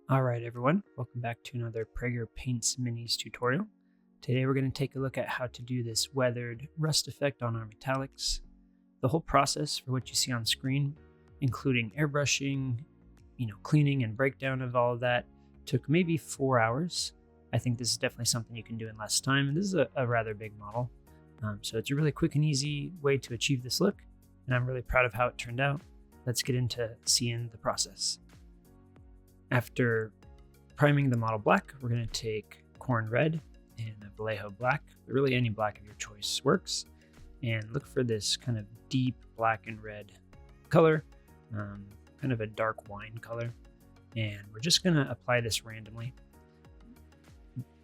Alright everyone, welcome back to another Prager Paints Minis tutorial. Today we're going to take a look at how to do this weathered rust effect on our metallics. The whole process for what you see on screen, including airbrushing, cleaning and breakdown of all of that, took maybe 4 hours. I think this is definitely something you can do in less time, and this is a rather big model. So it's a really quick and easy way to achieve this look, and I'm really proud of how it turned out. Let's get into seeing the process. After priming the model black, we're going to take corn red and a Vallejo black, but really any black of your choice works, and look for this kind of deep black and red color, kind of a dark wine color, and we're just going to apply this randomly.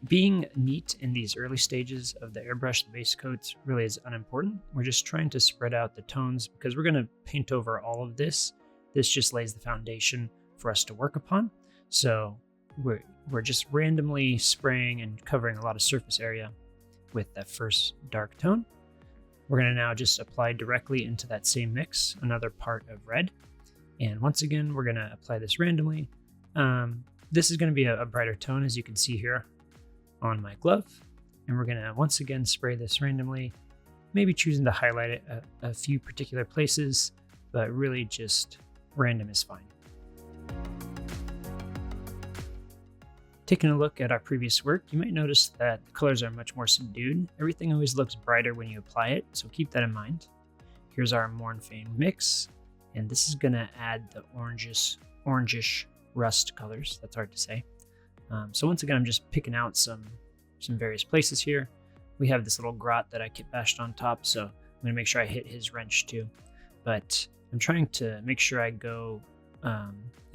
Being neat in these early stages of the airbrush, the base coats, really is unimportant. We're just trying to spread out the tones because we're going to paint over all of this. This just lays the foundation for us to work upon. So we're just randomly spraying and covering a lot of surface area with that first dark tone. We're going to now just apply directly into that same mix another part of red. And once again, we're going to apply this randomly. This is going to be a brighter tone, as you can see here on my glove. And we're going to once again spray this randomly, maybe choosing to highlight it a few particular places, but really just random is fine. Taking a look at our previous work, you might notice that the colors are much more subdued. Everything always looks brighter when you apply it, so keep that in mind. Here's our Mornfang mix, and this is going to add the orangish rust colors. That's hard to say. So once again, I'm just picking out some various places here. We have this little grot that I kit bashed on top, so I'm going to make sure I hit his wrench too. But I'm trying to make sure I go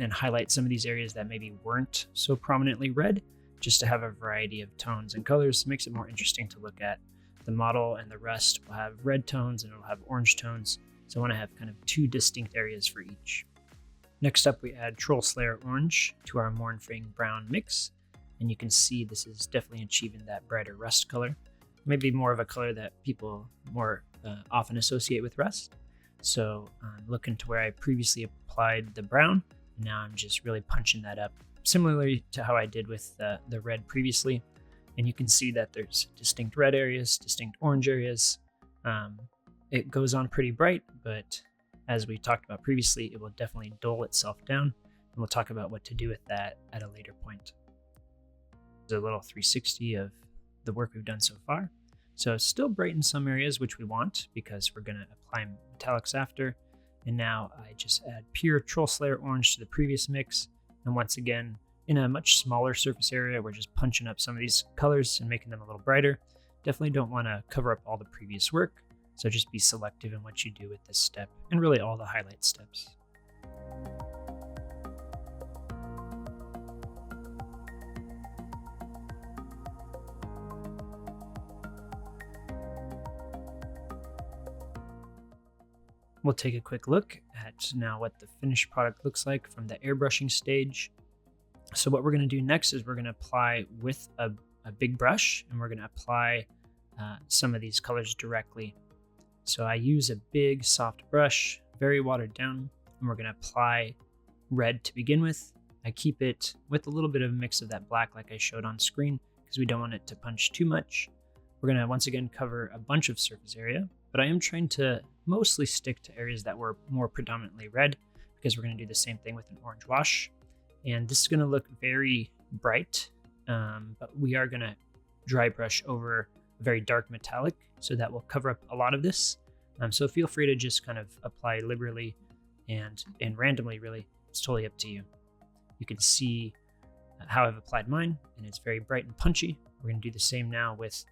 and highlight some of these areas that maybe weren't so prominently red, just to have a variety of tones and colors. It makes it more interesting to look at. The model and the rest will have red tones and it'll have orange tones, so I want to have kind of two distinct areas for each. Next up, we add Troll Slayer Orange to our Mornfang Brown mix, and you can see this is definitely achieving that brighter rust color, maybe more of a color that people more often associate with rust. So I'm looking to where I previously applied the brown, and now I'm just really punching that up, similarly to how I did with the red previously. And you can see that there's distinct red areas, distinct orange areas. It goes on pretty bright, but as we talked about previously, it will definitely dull itself down, and we'll talk about what to do with that at a later point. There's a little 360 of the work we've done so far. So it's still bright in some areas, which we want because we're going to apply metallics after. And now I just add pure Troll Slayer Orange to the previous mix. And once again, in a much smaller surface area, we're just punching up some of these colors and making them a little brighter. Definitely don't want to cover up all the previous work. So just be selective in what you do with this step and really all the highlight steps. We'll take a quick look at now what the finished product looks like from the airbrushing stage. So what we're going to do next is we're going to apply with a big brush, and we're going to apply some of these colors directly. So I use a big soft brush, very watered down, and we're going to apply red to begin with. I keep it with a little bit of a mix of that black like I showed on screen because we don't want it to punch too much. We're going to once again cover a bunch of surface area, but I am trying to mostly stick to areas that were more predominantly red because we're going to do the same thing with an orange wash. And this is going to look very bright, but we are going to dry brush over a very dark metallic, so that will cover up a lot of this. So feel free to just kind of apply liberally and randomly, really. It's totally up to you. You can see how I've applied mine, and it's very bright and punchy. We're going to do the same now with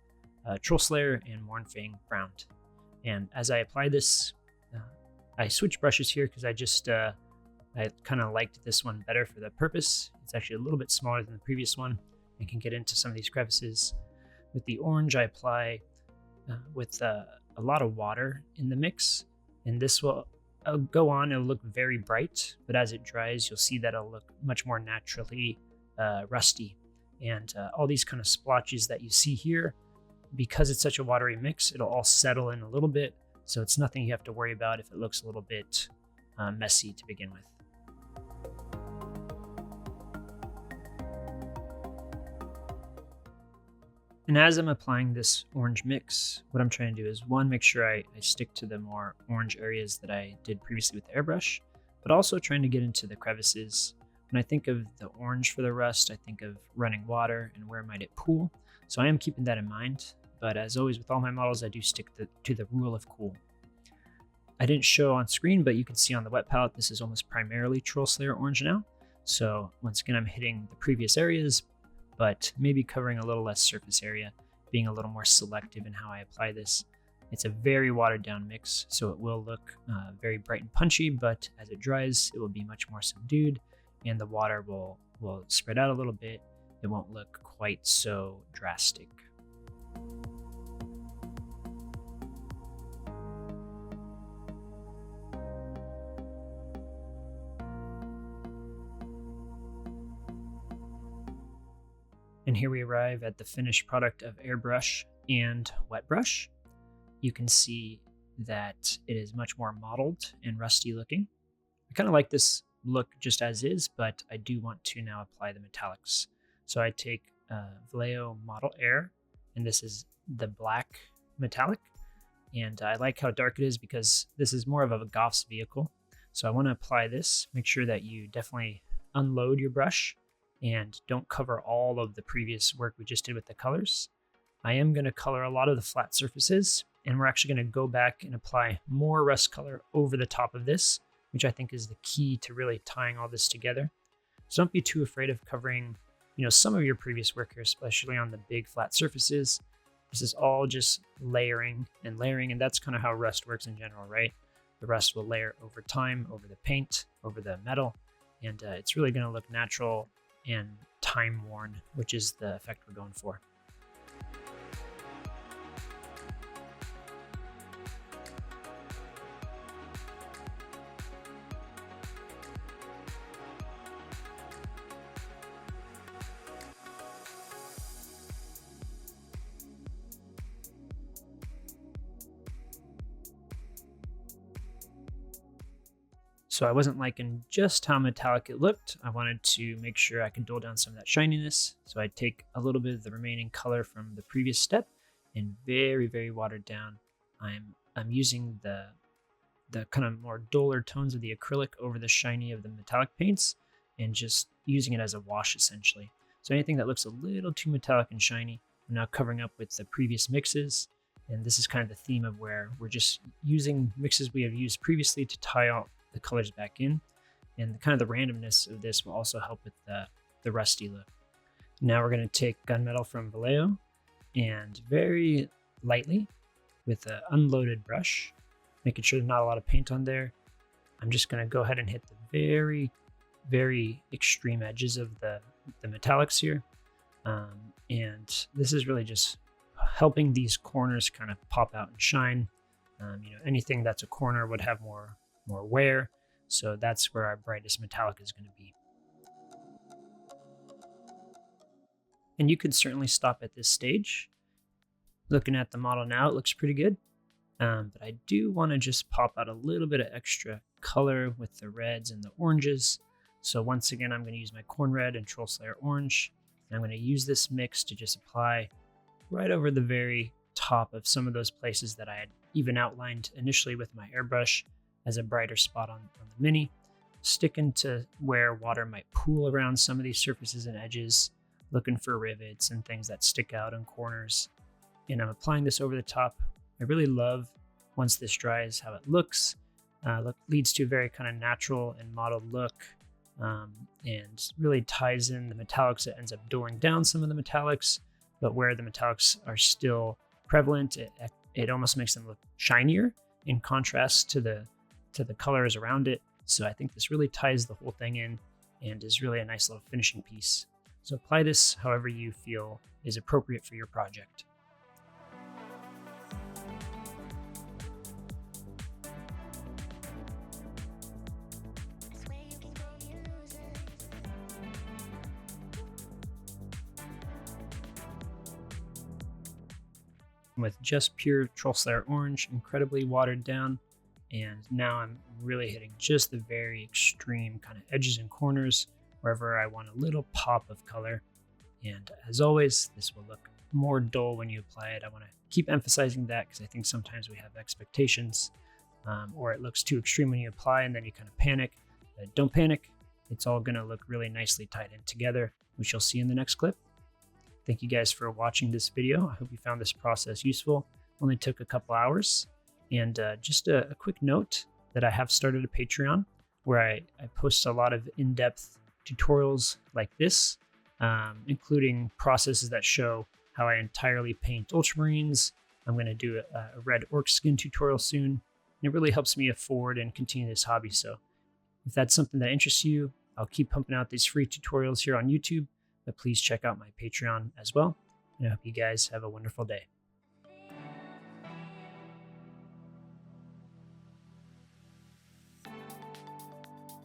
Troll Slayer and Mornfang Brown. And as I apply this, I switch brushes here because I kind of liked this one better for the purpose. It's actually a little bit smaller than the previous one and can get into some of these crevices. With the orange, I apply with a lot of water in the mix, and this will go on. It'll look very bright, but as it dries, you'll see that it'll look much more naturally rusty. And all these kind of splotches that you see here, because it's such a watery mix, it'll all settle in a little bit, so it's nothing you have to worry about if it looks a little bit messy to begin with. And as I'm applying this orange mix, what I'm trying to do is one, make sure I stick to the more orange areas that I did previously with the airbrush, but also trying to get into the crevices. When I think of the orange for the rust, I think of running water and where might it pool. So I am keeping that in mind, but as always with all my models, I do stick to the rule of cool. I didn't show on screen, but you can see on the wet palette, this is almost primarily Troll Slayer orange now. So once again, I'm hitting the previous areas, but maybe covering a little less surface area, being a little more selective in how I apply this. It's a very watered down mix, so it will look very bright and punchy, but as it dries, it will be much more subdued, and the water will spread out a little bit. It won't look quite so drastic. And here we arrive at the finished product of airbrush and wet brush. You can see that it is much more mottled and rusty looking. I kind of like this look just as is, but I do want to now apply the metallics. So I take Vallejo Model Air, and this is the black metallic. And I like how dark it is because this is more of a Goff's vehicle. So I want to apply this. Make sure that you definitely unload your brush and don't cover all of the previous work we just did with the colors. I am going to color a lot of the flat surfaces, and we're actually going to go back and apply more rust color over the top of this, which I think is the key to really tying all this together. So don't be too afraid of covering, some of your previous work here, especially on the big flat surfaces. This is all just layering, and that's kind of how rust works in general, right? The rust will layer over time, over the paint, over the metal, and it's really going to look natural and time worn, which is the effect we're going for. So I wasn't liking just how metallic it looked. I wanted to make sure I could dull down some of that shininess. So I take a little bit of the remaining color from the previous step and very, very watered down. I'm using the kind of more duller tones of the acrylic over the shiny of the metallic paints and just using it as a wash essentially. So anything that looks a little too metallic and shiny, I'm now covering up with the previous mixes. And this is kind of the theme of where we're just using mixes we have used previously to tie out the colors back in, and kind of the randomness of this will also help with the rusty look. Now we're going to take gunmetal from Vallejo and very lightly with an unloaded brush, making sure there's not a lot of paint on there. I'm just going to go ahead and hit the very, very extreme edges of the metallics here. And this is really just helping these corners kind of pop out and shine. Anything that's a corner would have more wear, so that's where our brightest metallic is going to be. And you could certainly stop at this stage. Looking at the model now, it looks pretty good, but I do want to just pop out a little bit of extra color with the reds and the oranges. So once again, I'm going to use my Corn Red and Troll Slayer Orange, and I'm going to use this mix to just apply right over the very top of some of those places that I had even outlined initially with my airbrush as a brighter spot on the Mini, sticking to where water might pool around some of these surfaces and edges, looking for rivets and things that stick out in corners. And I'm applying this over the top. I really love, once this dries, how it looks. Leads to a very kind of natural and modeled look, and really ties in the metallics. It ends up dulling down some of the metallics, but where the metallics are still prevalent, it almost makes them look shinier in contrast to the colors around it. So I think this really ties the whole thing in and is really a nice little finishing piece. So apply this however you feel is appropriate for your project. With just pure Troll Slayer Orange, incredibly watered down, and now I'm really hitting just the very extreme kind of edges and corners wherever I want a little pop of color. And as always, this will look more dull when you apply it. I want to keep emphasizing that because I think sometimes we have expectations or it looks too extreme when you apply and then you kind of panic. Don't panic. It's all going to look really nicely tied in together, which you'll see in the next clip. Thank you guys for watching this video. I hope you found this process useful. Only took a couple hours. And just a quick note that I have started a Patreon where I post a lot of in-depth tutorials like this, including processes that show how I entirely paint ultramarines. I'm going to do a red orc skin tutorial soon. And it really helps me afford and continue this hobby. So if that's something that interests you, I'll keep pumping out these free tutorials here on YouTube, but please check out my Patreon as well. And I hope you guys have a wonderful day.